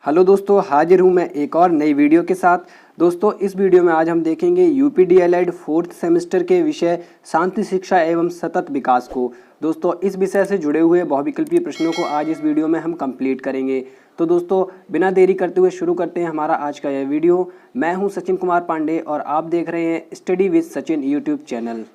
Hello दोस्तों, हाजिर हूँ मैं एक और नई वीडियो के साथ। दोस्तों, इस वीडियो में आज हम देखेंगे यूपी डीएलएड 4th सेमेस्टर के विषय शांति शिक्षा एवं सतत विकास को। दोस्तों, इस विषय से जुड़े हुए बहुविकल्पीय प्रश्नों को आज इस वीडियो में हम कंप्लीट करेंगे। तो दोस्तों, बिना देरी करते हुए शुरू करते हैं हमारा आज का यह वीडियो। मैं हूँ सचिन कुमार पांडे और आप देख रहे हैं study with Sachin YouTube channel.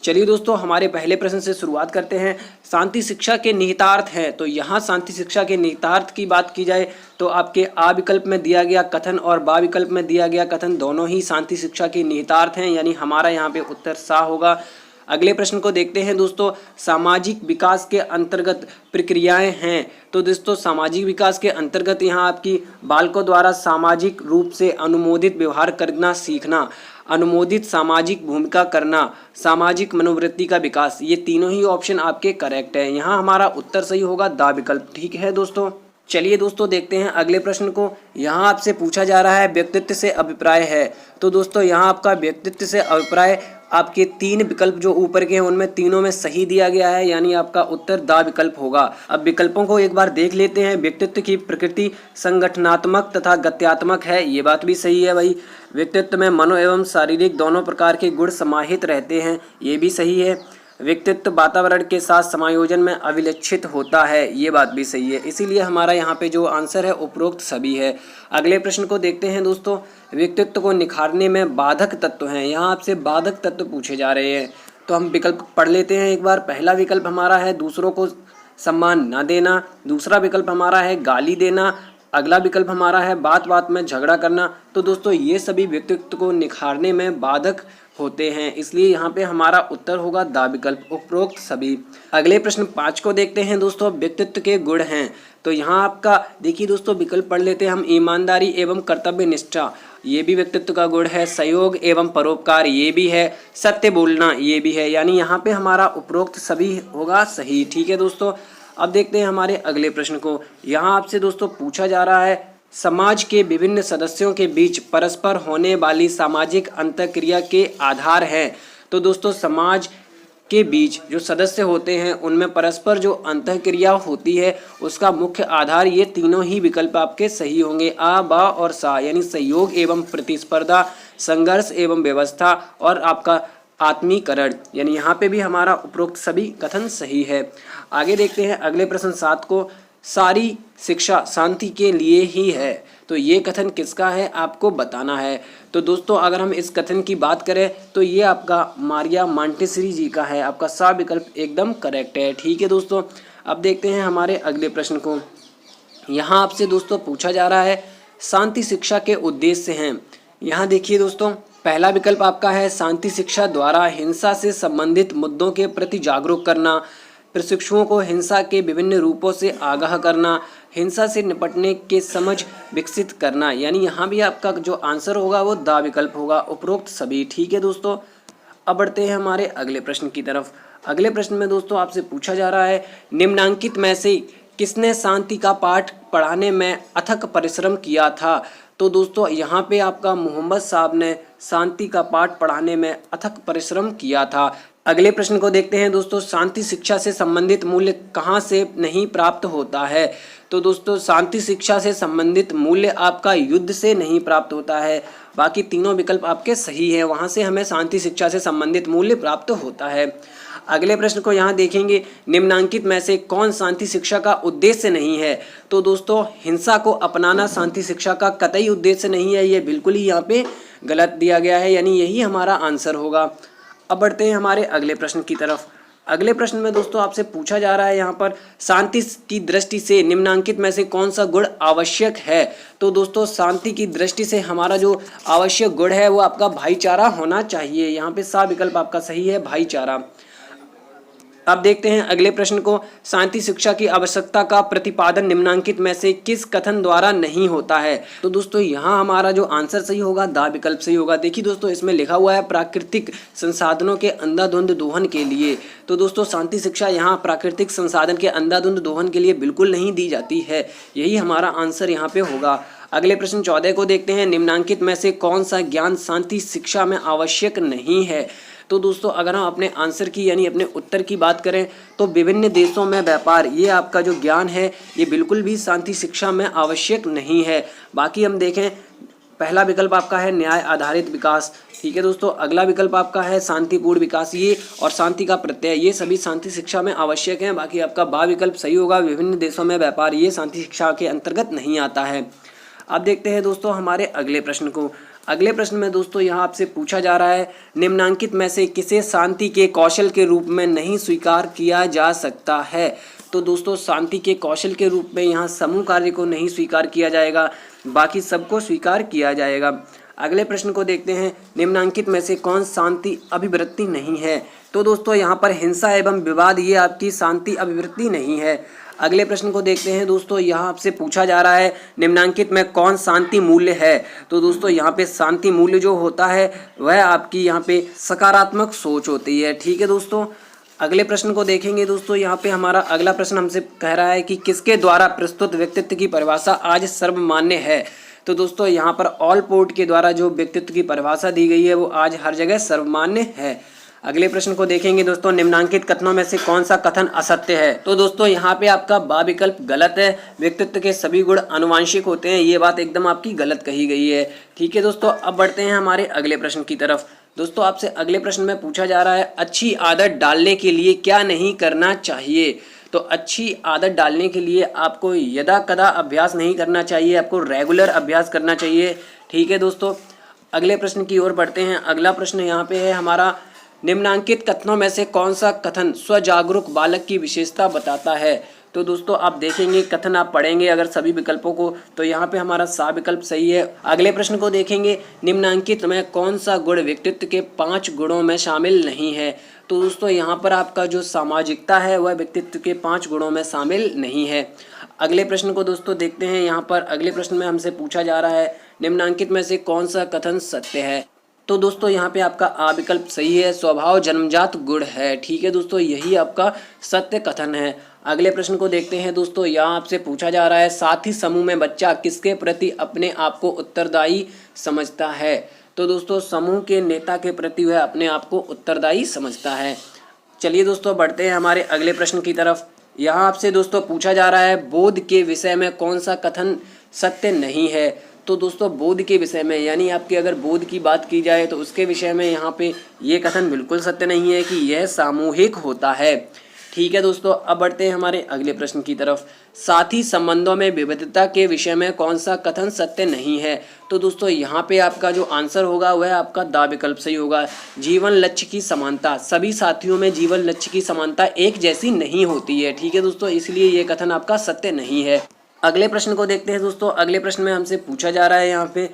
चलिए दोस्तों, हमारे पहले प्रश्न से शुरुआत करते हैं। शांति शिक्षा के निहितार्थ हैं, तो यहाँ शांति शिक्षा के निहितार्थ की बात की जाए तो आपके आ विकल्प में दिया गया कथन और बा विकल्प में दिया गया कथन दोनों ही शांति शिक्षा के निहितार्थ हैं, यानी हमारा यहाँ पे उत्तर सा होगा। अगले प्रश्न को देखते हैं दोस्तों। सामाजिक विकास के अंतर्गत प्रक्रियाएं हैं, तो दोस्तों सामाजिक विकास के अंतर्गत यहाँ आपकी बालकों द्वारा सामाजिक रूप से अनुमोदित व्यवहार करना सीखना, अनुमोदित सामाजिक भूमिका करना, सामाजिक मनोवृत्ति का विकास, ये तीनों ही ऑप्शन आपके करेक्ट है। यहाँ हमारा उत्तर सही होगा दा विकल्प। ठीक है दोस्तों, चलिए दोस्तों देखते हैं अगले प्रश्न को। यहाँ आपसे पूछा जा रहा है व्यक्तित्व से अभिप्राय है, तो दोस्तों यहाँ आपका व्यक्तित्व से अभिप्राय आपके तीन विकल्प जो ऊपर के हैं उनमें तीनों में सही दिया गया है, यानी आपका उत्तर दा विकल्प होगा। अब विकल्पों को एक बार देख लेते हैं। व्यक्तित्व की प्रकृति संगठनात्मक तथा गत्यात्मक है, ये बात भी सही है भाई। व्यक्तित्व में मनो एवं शारीरिक दोनों प्रकार के गुण समाहित रहते हैं, ये भी सही है। व्यक्तित्व वातावरण के साथ समायोजन में अविलक्षित होता है, ये बात भी सही है। इसीलिए हमारा यहाँ पे जो आंसर है उपरोक्त सभी है। अगले प्रश्न को देखते हैं दोस्तों। व्यक्तित्व को निखारने में बाधक तत्व हैं, यहाँ आपसे बाधक तत्व पूछे जा रहे हैं, तो हम विकल्प पढ़ लेते हैं एक बार। पहला विकल्प हमारा है दूसरों को सम्मान न देना, दूसरा विकल्प हमारा है गाली देना, अगला विकल्प हमारा है बात बात में झगड़ा करना। तो दोस्तों ये सभी व्यक्तित्व को निखारने में बाधक होते हैं, इसलिए यहाँ पे हमारा उत्तर होगा दा विकल्प, उपरोक्त सभी। अगले प्रश्न 5 को देखते हैं दोस्तों। व्यक्तित्व के गुण हैं, तो यहाँ आपका देखिए दोस्तों विकल्प पढ़ लेते हैं हम। ईमानदारी एवं कर्तव्य निष्ठा, ये भी व्यक्तित्व का गुण है। सहयोग एवं परोपकार, ये भी है। सत्य बोलना, ये भी है, यानी यहाँ पे हमारा उपरोक्त सभी होगा सही। ठीक है दोस्तों, अब देखते हैं हमारे अगले प्रश्न को। यहाँ आपसे दोस्तों पूछा जा रहा है समाज के विभिन्न सदस्यों के बीच परस्पर होने वाली सामाजिक अंतःक्रिया के आधार हैं, तो दोस्तों समाज के बीच जो सदस्य होते हैं उनमें परस्पर जो अंतःक्रिया होती है उसका मुख्य आधार ये तीनों ही विकल्प आपके सही होंगे, आ बा और सा, यानी सहयोग एवं प्रतिस्पर्धा, संघर्ष एवं व्यवस्था और आपका आत्मीकरण, यानी यहाँ पे भी हमारा उपरोक्त सभी कथन सही है। आगे देखते हैं अगले प्रश्न 7 को। सारी शिक्षा शांति के लिए ही है, तो ये कथन किसका है आपको बताना है। तो दोस्तों अगर हम इस कथन की बात करें तो ये आपका मारिया मॉन्टेसरी जी का है, आपका सा विकल्प एकदम करेक्ट है। ठीक है दोस्तों, अब देखते हैं हमारे अगले प्रश्न को। यहाँ आपसे दोस्तों पूछा जा रहा है शांति शिक्षा के उद्देश्य हैं। यहाँ देखिए दोस्तों, पहला विकल्प आपका है शांति शिक्षा द्वारा हिंसा से संबंधित मुद्दों के प्रति जागरूक करना, प्रशिक्षुओं को हिंसा के विभिन्न रूपों से आगाह करना, हिंसा से निपटने के समझ विकसित करना, यानी यहाँ भी आपका जो आंसर होगा वो दा विकल्प होगा, उपरोक्त सभी। ठीक है दोस्तों, अब बढ़ते हैं हमारे अगले प्रश्न की तरफ। अगले प्रश्न में दोस्तों आपसे पूछा जा रहा है निम्नांकित में से किसने शांति का पाठ पढ़ाने में अथक परिश्रम किया था, तो दोस्तों यहाँ पे आपका मोहम्मद साहब ने शांति का पाठ पढ़ाने में अथक परिश्रम किया था। अगले प्रश्न को देखते हैं दोस्तों। शांति शिक्षा से संबंधित मूल्य कहाँ से नहीं प्राप्त होता है, तो दोस्तों शांति शिक्षा से संबंधित मूल्य आपका युद्ध से नहीं प्राप्त होता है। बाकी तीनों विकल्प आपके सही है, वहाँ से हमें शांति शिक्षा से संबंधित मूल्य प्राप्त होता है। अगले प्रश्न को यहाँ देखेंगे निम्नांकित में से कौन शांति शिक्षा का उद्देश्य नहीं है, तो दोस्तों हिंसा को अपनाना शांति शिक्षा का कतई उद्देश्य नहीं है, ये बिल्कुल ही यहाँ पे गलत दिया गया है, यानी यही हमारा आंसर होगा। अब बढ़ते हैं हमारे अगले प्रश्न की तरफ। अगले प्रश्न में दोस्तों आपसे पूछा जा रहा है यहाँ पर शांति की दृष्टि से निम्नांकित में से कौन सा गुण आवश्यक है, तो दोस्तों शांति की दृष्टि से हमारा जो आवश्यक गुण है वो आपका भाईचारा होना चाहिए, यहाँ पे सा विकल्प आपका सही है, भाईचारा। अब देखते हैं अगले प्रश्न को। शांति शिक्षा की आवश्यकता का प्रतिपादन निम्नांकित में से किस कथन द्वारा नहीं होता है, तो दोस्तों यहाँ हमारा जो आंसर सही होगा दा विकल्प सही होगा। देखिए दोस्तों इसमें लिखा हुआ है प्राकृतिक संसाधनों के अंधाधुंध दोहन के लिए, तो दोस्तों शांति शिक्षा यहाँ प्राकृतिक संसाधन के अंधाधुंध दोहन के लिए बिल्कुल नहीं दी जाती है, यही हमारा आंसर यहाँ पे होगा। अगले प्रश्न 14 को देखते हैं। निम्नांकित में से कौन सा ज्ञान शांति शिक्षा में आवश्यक नहीं है, तो दोस्तों अगर हम अपने आंसर की यानी अपने उत्तर की बात करें तो विभिन्न देशों में व्यापार, ये आपका जो ज्ञान है ये बिल्कुल भी शांति शिक्षा में आवश्यक नहीं है। बाकी हम देखें, पहला विकल्प आपका है न्याय आधारित विकास, ठीक है दोस्तों। अगला विकल्प आपका है शांतिपूर्ण विकास, ये और शांति का प्रत्यय, ये सभी शांति शिक्षा में आवश्यक हैं। बाकी आपका बा विकल्प सही होगा, विभिन्न देशों में व्यापार, ये शांति शिक्षा के अंतर्गत नहीं आता है। अब देखते हैं दोस्तों हमारे अगले प्रश्न को। अगले प्रश्न में दोस्तों यहाँ आपसे पूछा जा रहा है, निम्नांकित में से किसे शांति के कौशल के रूप में नहीं स्वीकार किया जा सकता है। तो दोस्तों शांति के कौशल के रूप में यहाँ समूह कार्य को नहीं स्वीकार किया जाएगा, बाकी सबको स्वीकार किया जाएगा। अगले प्रश्न को देखते हैं, निम्नांकित में से कौन शांति अभिवृत्ति नहीं है। तो दोस्तों यहाँ पर हिंसा एवं विवाद, ये आपकी शांति अभिवृत्ति नहीं है। अगले प्रश्न को देखते हैं दोस्तों, यहाँ आपसे पूछा जा रहा है निम्नांकित में कौन शांति मूल्य है। तो दोस्तों यहाँ पे शांति मूल्य जो होता है वह आपकी यहाँ पे सकारात्मक सोच होती है, ठीक है दोस्तों। अगले प्रश्न को देखेंगे दोस्तों, यहाँ पे हमारा अगला प्रश्न हमसे कह रहा है कि किसके द्वारा प्रस्तुत व्यक्तित्व की परिभाषा आज सर्वमान्य है। तो दोस्तों यहाँ पर ऑलपोर्ट के द्वारा जो व्यक्तित्व की परिभाषा दी गई है वो आज हर जगह सर्वमान्य है। अगले प्रश्न को देखेंगे दोस्तों, निम्नांकित कथनों में से कौन सा कथन असत्य है। तो दोस्तों यहाँ पे आपका बा विकल्प गलत है, व्यक्तित्व के सभी गुण आनुवांशिक होते हैं, ये बात एकदम आपकी गलत कही गई है, ठीक है दोस्तों। अब बढ़ते हैं हमारे अगले प्रश्न की तरफ। दोस्तों आपसे अगले प्रश्न में पूछा जा रहा है, अच्छी आदत डालने के लिए क्या नहीं करना चाहिए। तो अच्छी आदत डालने के लिए आपको यदा कदा अभ्यास नहीं करना चाहिए, आपको रेगुलर अभ्यास करना चाहिए, ठीक है दोस्तों। अगले प्रश्न की ओर बढ़ते हैं। अगला प्रश्न यहाँ पे है हमारा, निम्नांकित कथनों में से कौन सा कथन स्वजागरूक बालक की विशेषता बताता है। तो दोस्तों आप देखेंगे कथन, आप पढ़ेंगे अगर सभी विकल्पों को, तो यहाँ पे हमारा सा विकल्प सही है। अगले प्रश्न को देखेंगे, निम्नांकित में कौन सा गुण व्यक्तित्व के 5 गुणों में शामिल नहीं है। तो दोस्तों यहाँ पर आपका जो सामाजिकता है वह व्यक्तित्व के 5 गुणों में शामिल नहीं है। अगले प्रश्न को दोस्तों देखते हैं। यहाँ पर अगले प्रश्न में हमसे पूछा जा रहा है, निम्नांकित में से कौन सा कथन सत्य है। तो दोस्तों यहाँ पे आपका आ विकल्प सही है, स्वभाव जन्मजात गुण है, ठीक है दोस्तों, यही आपका सत्य कथन है। अगले प्रश्न को देखते हैं दोस्तों, यहाँ आपसे पूछा जा रहा है, साथी समूह में बच्चा किसके प्रति अपने आप को उत्तरदायी समझता है। तो दोस्तों समूह के नेता के प्रति वह अपने आप को उत्तरदायी समझता है। चलिए दोस्तों बढ़ते हैं हमारे अगले प्रश्न की तरफ। यहाँ आपसे दोस्तों पूछा जा रहा है, बोध के विषय में कौन सा कथन सत्य नहीं है। तो दोस्तों बोध के विषय में यानी आपके अगर बोध की बात की जाए तो उसके विषय में यहाँ पे ये कथन बिल्कुल सत्य नहीं है कि यह सामूहिक होता है, ठीक है दोस्तों। अब बढ़ते हैं हमारे अगले प्रश्न की तरफ। साथी संबंधों में विविधता के विषय में कौन सा कथन सत्य नहीं है। तो दोस्तों यहाँ पे आपका जो आंसर होगा वह आपका दा विकल्प सही होगा। जीवन लक्ष्य की समानता, सभी साथियों में जीवन लक्ष्य की समानता एक जैसी नहीं होती है, ठीक है दोस्तों, इसलिए ये कथन आपका सत्य नहीं है। अगले प्रश्न को देखते हैं दोस्तों। अगले प्रश्न में हमसे पूछा जा रहा है यहाँ पे,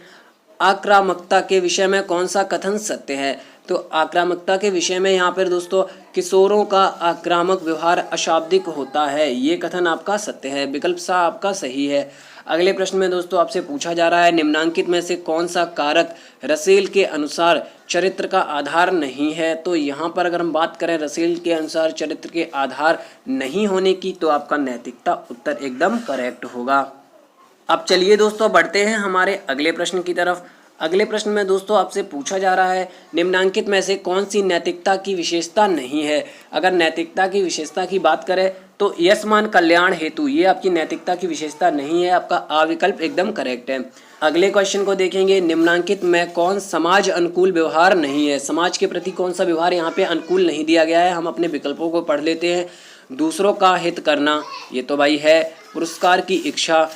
आक्रामकता के विषय में कौन सा कथन सत्य है। तो आक्रामकता के विषय में यहाँ पर दोस्तों, किशोरों का आक्रामक व्यवहार अशाब्दिक होता है, ये कथन आपका सत्य है, विकल्प सा आपका सही है। अगले प्रश्न में दोस्तों आपसे पूछा जा रहा है, निम्नांकित में से कौन सा कारक रसेल के अनुसार चरित्र का आधार नहीं है। तो यहाँ पर अगर हम बात करें रसेल के अनुसार चरित्र के आधार नहीं होने की, तो आपका नैतिकता उत्तर एकदम करेक्ट होगा। अब चलिए दोस्तों बढ़ते हैं हमारे अगले प्रश्न की तरफ। अगले प्रश्न में दोस्तों आपसे पूछा जा रहा है, निम्नांकित में से कौन सी नैतिकता की विशेषता नहीं है। अगर नैतिकता की विशेषता की बात करें तो यशमान कल्याण हेतु, ये आपकी नैतिकता की विशेषता नहीं है, आपका आ विकल्प एकदम करेक्ट है। अगले क्वेश्चन को देखेंगे, निम्नांकित में कौन समाज अनुकूल व्यवहार नहीं है। समाज के प्रति कौन सा व्यवहार यहाँ पे अनुकूल नहीं दिया गया है। हम अपने विकल्पों को पढ़ लेते हैं। दूसरों का हित करना, ये तो भाई है। पुरस्कार की इच्छा,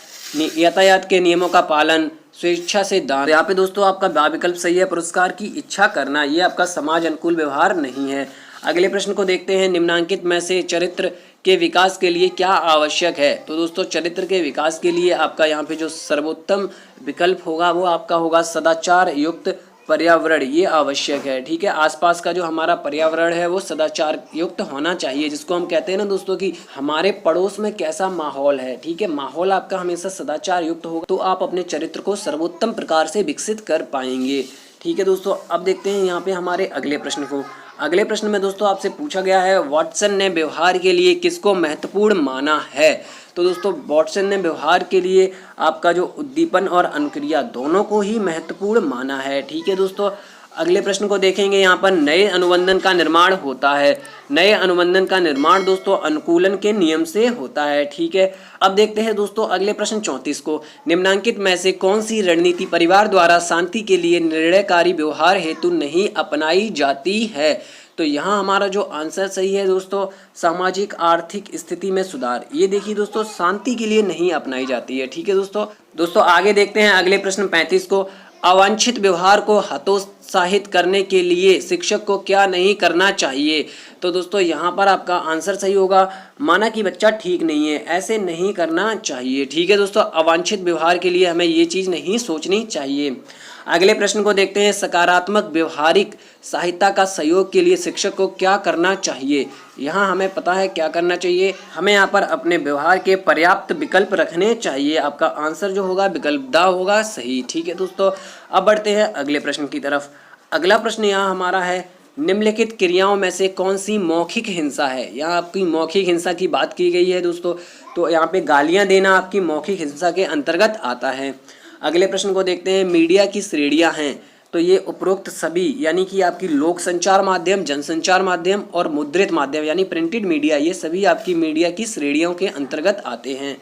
यातायात के नियमों का पालन, स्वेच्छा से दान। यहाँ पे दोस्तों आपका बा विकल्प सही है, पुरस्कार की इच्छा करना, ये आपका समाज अनुकूल व्यवहार नहीं है। अगले प्रश्न को देखते हैं, निम्नांकित में से चरित्र के विकास के लिए क्या आवश्यक है। तो दोस्तों चरित्र के विकास के लिए आपका यहाँ पे जो सर्वोत्तम विकल्प होगा वो आपका होगा सदाचार युक्त पर्यावरण, ये आवश्यक है, ठीक है। आसपास का जो हमारा पर्यावरण है वो सदाचार युक्त होना चाहिए, जिसको हम कहते हैं ना दोस्तों कि हमारे पड़ोस में कैसा माहौल है, ठीक है। माहौल आपका हमेशा सदाचार युक्त होगा तो आप अपने चरित्र को सर्वोत्तम प्रकार से विकसित कर पाएंगे, ठीक है दोस्तों। अब देखते हैं यहाँ पे हमारे अगले प्रश्न को। अगले प्रश्न में दोस्तों आपसे पूछा गया है, वाटसन ने व्यवहार के लिए किसको महत्वपूर्ण माना है। तो दोस्तों वाटसन ने व्यवहार के लिए आपका जो उद्दीपन और अनुक्रिया दोनों को ही महत्वपूर्ण माना है, ठीक है दोस्तों। अगले प्रश्न को देखेंगे, यहाँ पर नए अनुबंधन का निर्माण होता है। नए अनुबंधन का निर्माण दोस्तों अनुकूलन के नियम से होता है। ठीक है, अब देखते हैं दोस्तों अगले प्रश्न 34 को। निम्नलिखित में से कौन सी रणनीति परिवार द्वारा शांति के लिए निर्णयकारी व्यवहार हेतु नहीं अपनाई जाती है? तो यहाँ हमारा जो आंसर सही है दोस्तों, सामाजिक आर्थिक स्थिति में सुधार। ये देखिए दोस्तों, शांति के लिए नहीं अपनाई जाती है। ठीक है दोस्तों आगे देखते हैं अगले प्रश्न 35 को। अवांछित व्यवहार को हतोत्साहित करने के लिए शिक्षक को क्या नहीं करना चाहिए? तो दोस्तों यहाँ पर आपका आंसर सही होगा, माना कि बच्चा ठीक नहीं है, ऐसे नहीं करना चाहिए। ठीक है दोस्तों, अवांछित व्यवहार के लिए हमें ये चीज़ नहीं सोचनी चाहिए। अगले प्रश्न को देखते हैं, सकारात्मक व्यवहारिक सहायता का सहयोग के लिए शिक्षक को क्या करना चाहिए? यहाँ हमें पता है क्या करना चाहिए, हमें यहाँ पर अपने व्यवहार के पर्याप्त विकल्प रखने चाहिए। आपका आंसर जो होगा विकल्प द होगा सही। ठीक है दोस्तों, अब बढ़ते हैं अगले प्रश्न की तरफ। अगला प्रश्न यहाँ हमारा है, निम्नलिखित क्रियाओं में से कौन सी मौखिक हिंसा है? यहाँ आपकी मौखिक हिंसा की बात की गई है दोस्तों, तो यहाँ पे गालियाँ देना आपकी मौखिक हिंसा के अंतर्गत आता है। अगले प्रश्न को देखते हैं, मीडिया की श्रेणियां हैं, तो ये उपरोक्त सभी यानी कि आपकी लोक संचार माध्यम, जनसंचार माध्यम और मुद्रित माध्यम यानी प्रिंटेड मीडिया, ये सभी आपकी मीडिया की श्रेणियों के अंतर्गत आते हैं।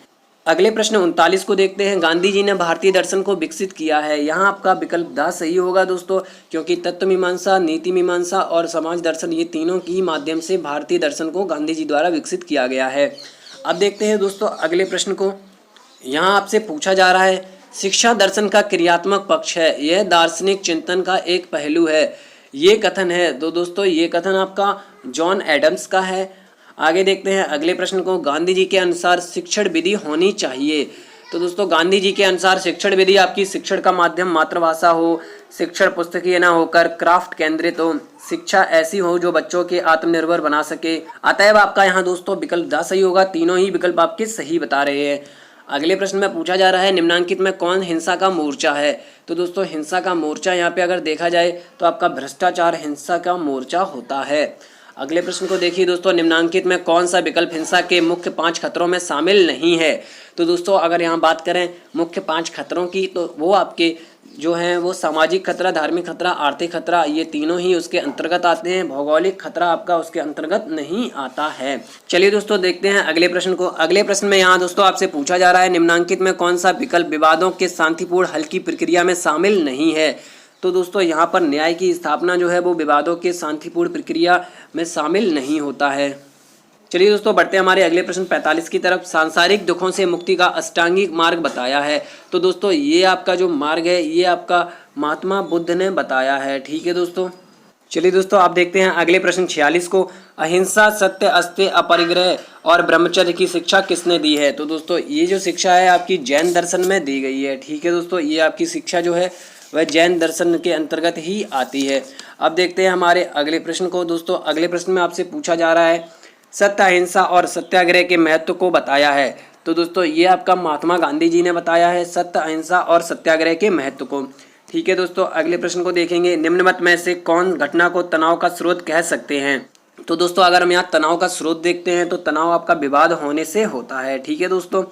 अगले प्रश्न 39 को देखते हैं, गांधी जी ने भारतीय दर्शन को विकसित किया है। यहाँ आपका विकल्प द सही होगा दोस्तों, क्योंकि तत्व मीमांसा, नीति मीमांसा और समाज दर्शन, ये तीनों की माध्यम से भारतीय दर्शन को गांधी जी द्वारा विकसित किया गया है। अब देखते हैं दोस्तों अगले प्रश्न को। यहाँ आपसे पूछा जा रहा है, शिक्षा दर्शन का क्रियात्मक पक्ष है, यह दार्शनिक चिंतन का एक पहलू है, ये कथन है। तो दोस्तों ये कथन आपका जॉन एडम्स का है। आगे देखते हैं अगले प्रश्न को, गांधी जी के अनुसार शिक्षण विधि होनी चाहिए। तो दोस्तों गांधी जी के अनुसार शिक्षण विधि आपकी शिक्षण का माध्यम मातृभाषा हो, शिक्षण पुस्तकीय न होकर क्राफ्ट केंद्रित हो, शिक्षा ऐसी हो जो बच्चों के आत्मनिर्भर बना सके। अतएव आपका यहाँ दोस्तों विकल्प द सही होगा, तीनों ही विकल्प आपके सही बता रहे हैं। अगले प्रश्न में पूछा जा रहा है, निम्नलिखित में कौन हिंसा का मोर्चा है? तो दोस्तों हिंसा का मोर्चा यहाँ पे अगर देखा जाए तो आपका भ्रष्टाचार हिंसा का मोर्चा होता है। अगले प्रश्न को देखिए दोस्तों, निम्नलिखित में कौन सा विकल्प हिंसा के मुख्य 5 खतरों में शामिल नहीं है? तो दोस्तों अगर यहाँ बात करें मुख्य 5 खतरों की, तो वो आपके जो हैं वो सामाजिक खतरा, धार्मिक खतरा, आर्थिक खतरा, ये तीनों ही उसके अंतर्गत आते हैं। भौगोलिक खतरा आपका उसके अंतर्गत नहीं आता है। चलिए दोस्तों देखते हैं अगले प्रश्न को। अगले प्रश्न में यहाँ दोस्तों आपसे पूछा जा रहा है, निम्नलिखित में कौन सा विकल्प विवादों के शांतिपूर्ण हल की प्रक्रिया में शामिल नहीं है? तो दोस्तों यहाँ पर न्याय की स्थापना जो है वो विवादों के शांतिपूर्ण प्रक्रिया में शामिल नहीं होता है। चलिए दोस्तों बढ़ते हैं हमारे अगले प्रश्न 45 की तरफ। सांसारिक दुखों से मुक्ति का अष्टांगिक मार्ग बताया है। तो दोस्तों ये आपका जो मार्ग है ये आपका महात्मा बुद्ध ने बताया है। ठीक है दोस्तों, चलिए दोस्तों आप देखते हैं अगले प्रश्न 46 को। अहिंसा, सत्य, अस्तेय, अपरिग्रह और ब्रह्मचर्य की शिक्षा किसने दी है? तो दोस्तों ये जो शिक्षा है आपकी जैन दर्शन में दी गई है। ठीक है दोस्तों, ये आपकी शिक्षा जो है वह जैन दर्शन के अंतर्गत ही आती है। अब देखते हैं हमारे अगले प्रश्न को। दोस्तों अगले प्रश्न में आपसे पूछा जा रहा है, सत्य, अहिंसा और सत्याग्रह के महत्व को बताया है। तो दोस्तों ये आपका महात्मा गांधी जी ने बताया है सत्य, अहिंसा और सत्याग्रह के महत्व को। ठीक है दोस्तों, अगले प्रश्न को देखेंगे, निम्नलिखित में से कौन घटना को तनाव का स्रोत कह सकते हैं? तो दोस्तों अगर हम यहाँ तनाव का स्रोत देखते हैं तो तनाव आपका विवाद होने से होता है। ठीक है दोस्तों,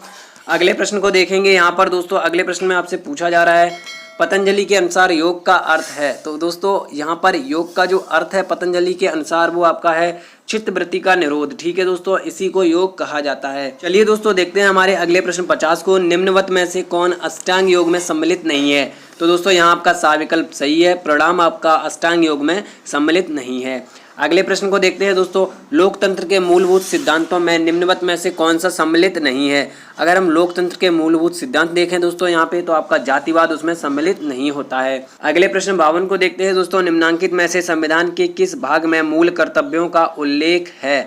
अगले प्रश्न को देखेंगे। यहाँ पर दोस्तों अगले प्रश्न में आपसे पूछा जा रहा है, पतंजलि के अनुसार योग का अर्थ है। तो दोस्तों यहाँ पर योग का जो अर्थ है पतंजलि के अनुसार वो आपका है चित्तवृत्ति का निरोध। ठीक है दोस्तों, इसी को योग कहा जाता है। चलिए दोस्तों देखते हैं हमारे अगले प्रश्न 50 को। निम्नवत में से कौन अष्टांग योग में सम्मिलित नहीं है? तो दोस्तों यहाँ आपका सा विकल्प सही है, प्रणाम आपका अष्टांग योग में सम्मिलित नहीं है। अगले प्रश्न को देखते हैं दोस्तों, लोकतंत्र के मूलभूत सिद्धांतों में निम्नवत में से कौन सा सम्मिलित नहीं है? अगर हम लोकतंत्र के मूलभूत सिद्धांत देखें दोस्तों यहाँ पे, तो आपका जातिवाद उसमें सम्मिलित नहीं होता है। अगले प्रश्न 52 को देखते हैं दोस्तों, निम्नांकित में से संविधान के किस भाग में मूल कर्तव्यों का उल्लेख है?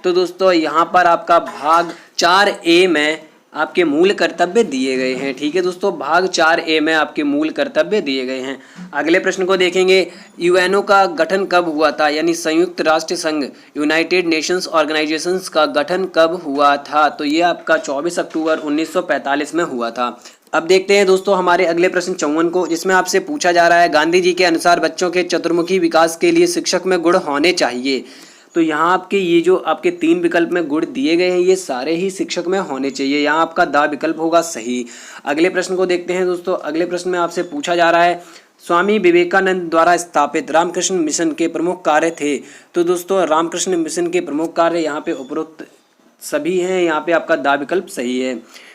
तो दोस्तों यहाँ पर आपका भाग 4A में आपके मूल कर्तव्य दिए गए हैं। ठीक है दोस्तों, भाग 4A में आपके मूल कर्तव्य दिए गए हैं। अगले प्रश्न को देखेंगे, यूएनओ का गठन कब हुआ था? यानी संयुक्त राष्ट्र संघ, यूनाइटेड नेशंस ऑर्गेनाइजेशंस का गठन कब हुआ था? तो ये आपका 24 अक्टूबर 1945 में हुआ था। अब देखते हैं दोस्तों हमारे अगले प्रश्न 54 को, जिसमें आपसे पूछा जा रहा है, गांधी जी के अनुसार बच्चों के चतुर्मुखी विकास के लिए शिक्षक में गुण होने चाहिए। तो यहाँ आपके ये जो आपके 3 विकल्प में गुण दिए गए हैं ये सारे ही शिक्षक में होने चाहिए। यहाँ आपका द विकल्प होगा सही। अगले प्रश्न को देखते हैं दोस्तों। अगले प्रश्न में आपसे पूछा जा रहा है, स्वामी विवेकानंद द्वारा स्थापित रामकृष्ण मिशन के प्रमुख कार्य थे। तो दोस्तों रामकृष्ण मिशन के प्रमुख कार्य यहाँ पे उपरोक्त सभी हैं, यहाँ पे आपका दा विकल्प सही है।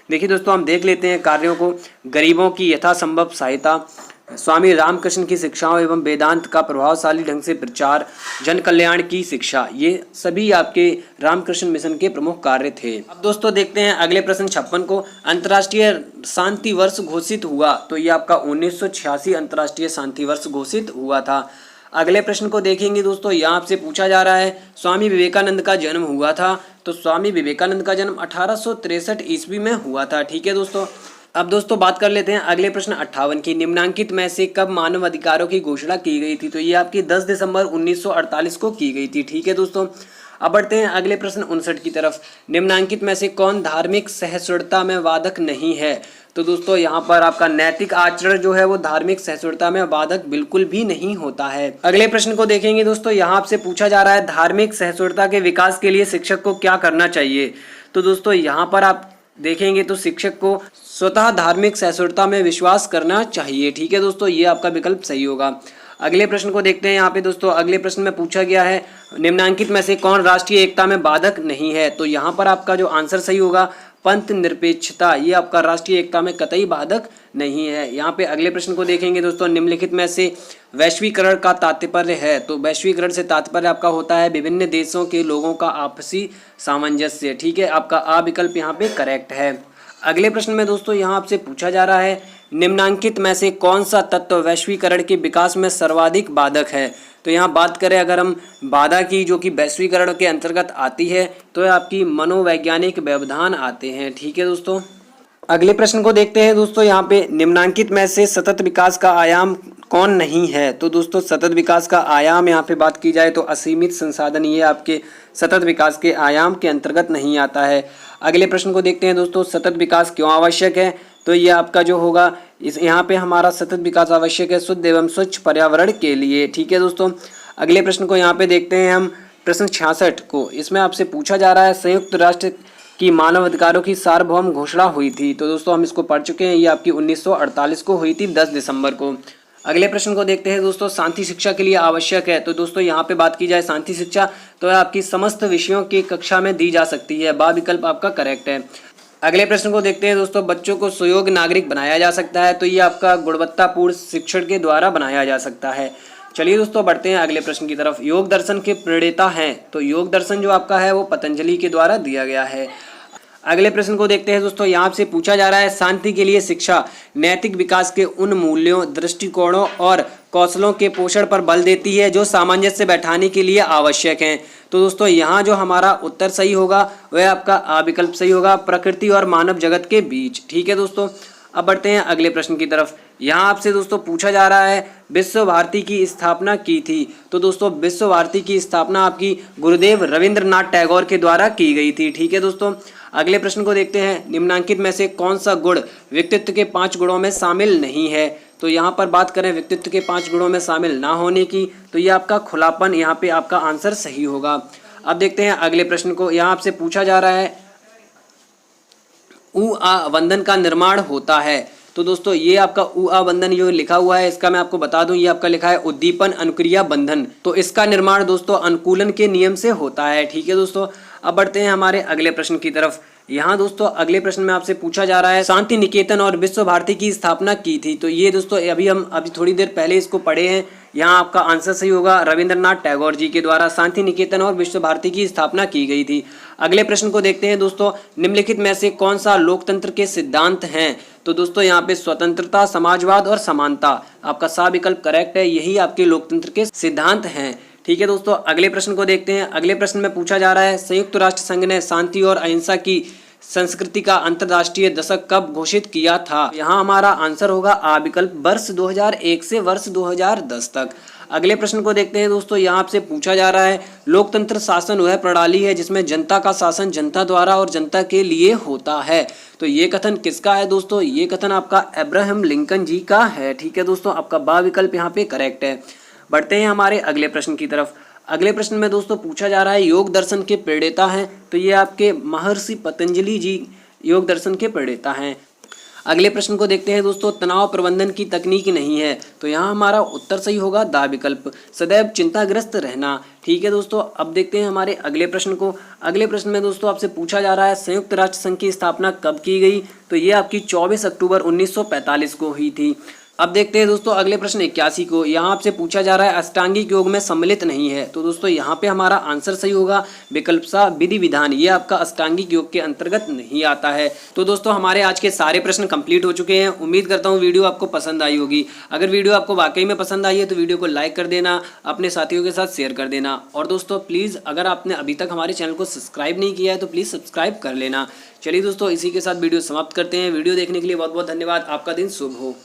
देखिए दोस्तों हम देख लेते हैं कार्यों को। गरीबों की यथासंभव सहायता, स्वामी रामकृष्ण की शिक्षाओं एवं वेदांत का प्रभावशाली ढंग से प्रचार, जन कल्याण की शिक्षा, ये सभी आपके रामकृष्ण मिशन के प्रमुख कार्य थे। अब दोस्तों देखते हैं अगले प्रश्न 56 को। अंतर्राष्ट्रीय शांति वर्ष घोषित हुआ, तो ये आपका 1986 अंतर्राष्ट्रीय शांति वर्ष घोषित हुआ था। अगले प्रश्न को देखेंगे दोस्तों, यहाँ आपसे पूछा जा रहा है स्वामी विवेकानंद का जन्म हुआ था, तो स्वामी विवेकानंद का जन्म 1863 ईस्वी में हुआ था। ठीक है दोस्तों। अब दोस्तों बात कर लेते हैं अगले प्रश्न 58 की। निम्नांकित में से कब मानव अधिकारों की घोषणा की गई थी, तो ये आपकी 10 दिसंबर 1948 को की गई थी। ठीक है दोस्तों। अब बढ़ते हैं अगले प्रश्न 59 की तरफ। निम्नांकित में से कौन धार्मिक सहिष्णुता में बाधक नहीं है, तो दोस्तों यहाँ पर आपका नैतिक आचरण जो है वो धार्मिक सहिष्णुता में बाधक बिल्कुल भी नहीं होता है। अगले प्रश्न को देखेंगे दोस्तों, यहाँ आपसे पूछा जा रहा है धार्मिक सहिष्णुता के विकास के लिए शिक्षक को क्या करना चाहिए। तो दोस्तों यहाँ पर आप देखेंगे तो शिक्षक को स्वतः धार्मिक सहिष्णुता में विश्वास करना चाहिए। ठीक है दोस्तों, ये आपका विकल्प सही होगा। अगले प्रश्न को देखते हैं। यहाँ पे दोस्तों अगले प्रश्न में पूछा गया है निम्नांकित में से कौन राष्ट्रीय एकता में बाधक नहीं है, तो यहाँ पर आपका जो आंसर सही होगा पंथ निरपेक्षता, ये आपका राष्ट्रीय एकता में कतई बाधक नहीं है। यहाँ पे अगले प्रश्न को देखेंगे दोस्तों, निम्नलिखित में से वैश्वीकरण का तात्पर्य है, तो वैश्वीकरण से तात्पर्य आपका होता है विभिन्न देशों के लोगों का आपसी सामंजस्य। ठीक है, आपका आ विकल्प यहाँ पे करेक्ट है। अगले प्रश्न में दोस्तों यहाँ आपसे पूछा जा रहा है निम्नांकित में से कौन सा तत्व वैश्वीकरण के विकास में सर्वाधिक बाधक है, तो यहाँ बात करें अगर हम बाधा की जो कि वैश्वीकरण के अंतर्गत आती है, तो आपकी मनोवैज्ञानिक व्यवधान आते हैं। ठीक है दोस्तों। अगले प्रश्न को देखते हैं दोस्तों, यहाँ पे निम्नांकित में से सतत विकास का आयाम कौन नहीं है, तो दोस्तों सतत विकास का आयाम यहाँ पे बात की जाए तो असीमित संसाधन, ये आपके सतत विकास के आयाम के अंतर्गत नहीं आता है। अगले प्रश्न को देखते हैं दोस्तों, सतत विकास क्यों आवश्यक है, तो ये आपका जो होगा इस यहाँ पे हमारा सतत विकास आवश्यक है शुद्ध एवं स्वच्छ पर्यावरण के लिए। ठीक है दोस्तों। अगले प्रश्न को यहाँ पे देखते हैं हम प्रश्न 66 को। इसमें आपसे पूछा जा रहा है संयुक्त राष्ट्र की मानव अधिकारों की सार्वभौम घोषणा हुई थी, तो दोस्तों हम इसको पढ़ चुके हैं, ये आपकी 1948 को हुई थी 10 दिसंबर को। अगले प्रश्न को देखते हैं दोस्तों, शांति शिक्षा के लिए आवश्यक है, तो दोस्तों यहाँ पे बात की जाए शांति शिक्षा तो आपकी समस्त विषयों की कक्षा में दी जा सकती है, बा विकल्प आपका करेक्ट है। अगले प्रश्न को देखते हैं दोस्तों, बच्चों को सुयोग्य नागरिक बनाया जा सकता है, तो ये आपका गुणवत्तापूर्ण शिक्षण के द्वारा बनाया जा सकता है। चलिए दोस्तों बढ़ते हैं अगले प्रश्न की तरफ। योग दर्शन के प्रणेता हैं, तो योग दर्शन जो आपका है वो पतंजलि के द्वारा दिया गया है। अगले प्रश्न को देखते हैं दोस्तों, यहाँ से पूछा जा रहा है शांति के लिए शिक्षा नैतिक विकास के उन मूल्यों, दृष्टिकोणों और कौशलों के पोषण पर बल देती है जो सामंजस्य बैठाने के लिए आवश्यक हैं। तो दोस्तों यहाँ जो हमारा उत्तर सही होगा वह आपका आ विकल्प सही होगा, प्रकृति और मानव जगत के बीच। ठीक है दोस्तों। अब बढ़ते हैं अगले प्रश्न की तरफ। यहाँ आपसे दोस्तों पूछा जा रहा है विश्व भारती की स्थापना की थी, तो दोस्तों विश्व भारती की स्थापना आपकी गुरुदेव रविंद्रनाथ टैगोर के द्वारा की गई थी। ठीक है दोस्तों। अगले प्रश्न को देखते हैं, निम्नांकित में से कौन सा गुण व्यक्तित्व के 5 गुणों में शामिल नहीं है, तो यहाँ पर बात करें व्यक्तित्व के 5 गुणों में शामिल ना होने की, तो ये आपका खुलापन, यहाँ पे आपका आंसर सही होगा। अब देखते हैं अगले प्रश्न को। यहाँ आपसे पूछा जा रहा है उ आ बंधन का निर्माण होता है, तो दोस्तों ये आपका उ आ बंधन जो लिखा हुआ है इसका मैं आपको बता दूं, ये आपका लिखा है उद्दीपन अनुक्रिया बंधन, तो इसका निर्माण दोस्तों अनुकूलन के नियम से होता है। ठीक है दोस्तों। अब बढ़ते हैं हमारे अगले प्रश्न की तरफ। यहाँ दोस्तों अगले प्रश्न में आपसे पूछा जा रहा है शांति निकेतन और विश्व भारती की स्थापना की थी, तो ये दोस्तों अभी थोड़ी देर पहले इसको पढ़े हैं। यहाँ आपका आंसर सही होगा, रविंद्रनाथ टैगोर जी के द्वारा शांति निकेतन और विश्व भारती की स्थापना की गई थी। अगले प्रश्न को देखते हैं दोस्तों, निम्नलिखित में से कौन सा लोकतंत्र के सिद्धांत हैं, तो दोस्तों यहाँ पे स्वतंत्रता, समाजवाद और समानता, आपका सा विकल्प करेक्ट है, यही आपके लोकतंत्र के सिद्धांत हैं। ठीक है दोस्तों। अगले प्रश्न को देखते हैं। अगले प्रश्न में पूछा जा रहा है संयुक्त राष्ट्र संघ ने शांति और अहिंसा की संस्कृति का अंतर्राष्ट्रीय दशक कब घोषित किया था, यहाँ हमारा आंसर होगा आ विकल्प, वर्ष 2001 से वर्ष 2010 तक। अगले प्रश्न को देखते हैं दोस्तों, यहाँ आपसे पूछा जा रहा है लोकतंत्र शासन वह प्रणाली है जिसमें जनता का शासन जनता द्वारा और जनता के लिए होता है, तो ये कथन किसका है दोस्तों, ये कथन आपका अब्राहम लिंकन जी का है। ठीक है दोस्तों, आपका बा विकल्प यहाँ पे करेक्ट है। बढ़ते हैं हमारे अगले प्रश्न की तरफ। अगले प्रश्न में दोस्तों पूछा जा रहा है योग दर्शन के प्रणेता हैं, तो ये आपके महर्षि पतंजलि जी योग दर्शन के प्रणेता हैं। अगले प्रश्न को देखते हैं दोस्तों, तनाव प्रबंधन की तकनीक नहीं है, तो यहाँ हमारा उत्तर सही होगा दा विकल्प, सदैव चिंताग्रस्त रहना। ठीक है दोस्तों, अब देखते हैं हमारे अगले प्रश्न को। अगले प्रश्न में दोस्तों आपसे पूछा जा रहा है संयुक्त राष्ट्र संघ की स्थापना कब की गई, तो ये आपकी 24 अक्टूबर 1945 को हुई थी। अब देखते हैं दोस्तों अगले प्रश्न 81 को। यहाँ आपसे पूछा जा रहा है अष्टांगिक योग में सम्मिलित नहीं है, तो दोस्तों यहाँ पे हमारा आंसर सही होगा विकल्प सा विधि विधान, ये आपका अष्टांगिक योग के अंतर्गत नहीं आता है। तो दोस्तों हमारे आज के सारे प्रश्न कंप्लीट हो चुके हैं। उम्मीद करता हूँ वीडियो आपको पसंद आई होगी। अगर वीडियो आपको वाकई में पसंद आई है तो वीडियो को लाइक कर देना, अपने साथियों के साथ शेयर कर देना। और दोस्तों प्लीज़ अगर आपने अभी तक हमारे चैनल को सब्सक्राइब नहीं किया है तो प्लीज़ सब्सक्राइब कर लेना। चलिए दोस्तों, इसी के साथ वीडियो समाप्त करते हैं। वीडियो देखने के लिए बहुत बहुत धन्यवाद। आपका दिन शुभ हो।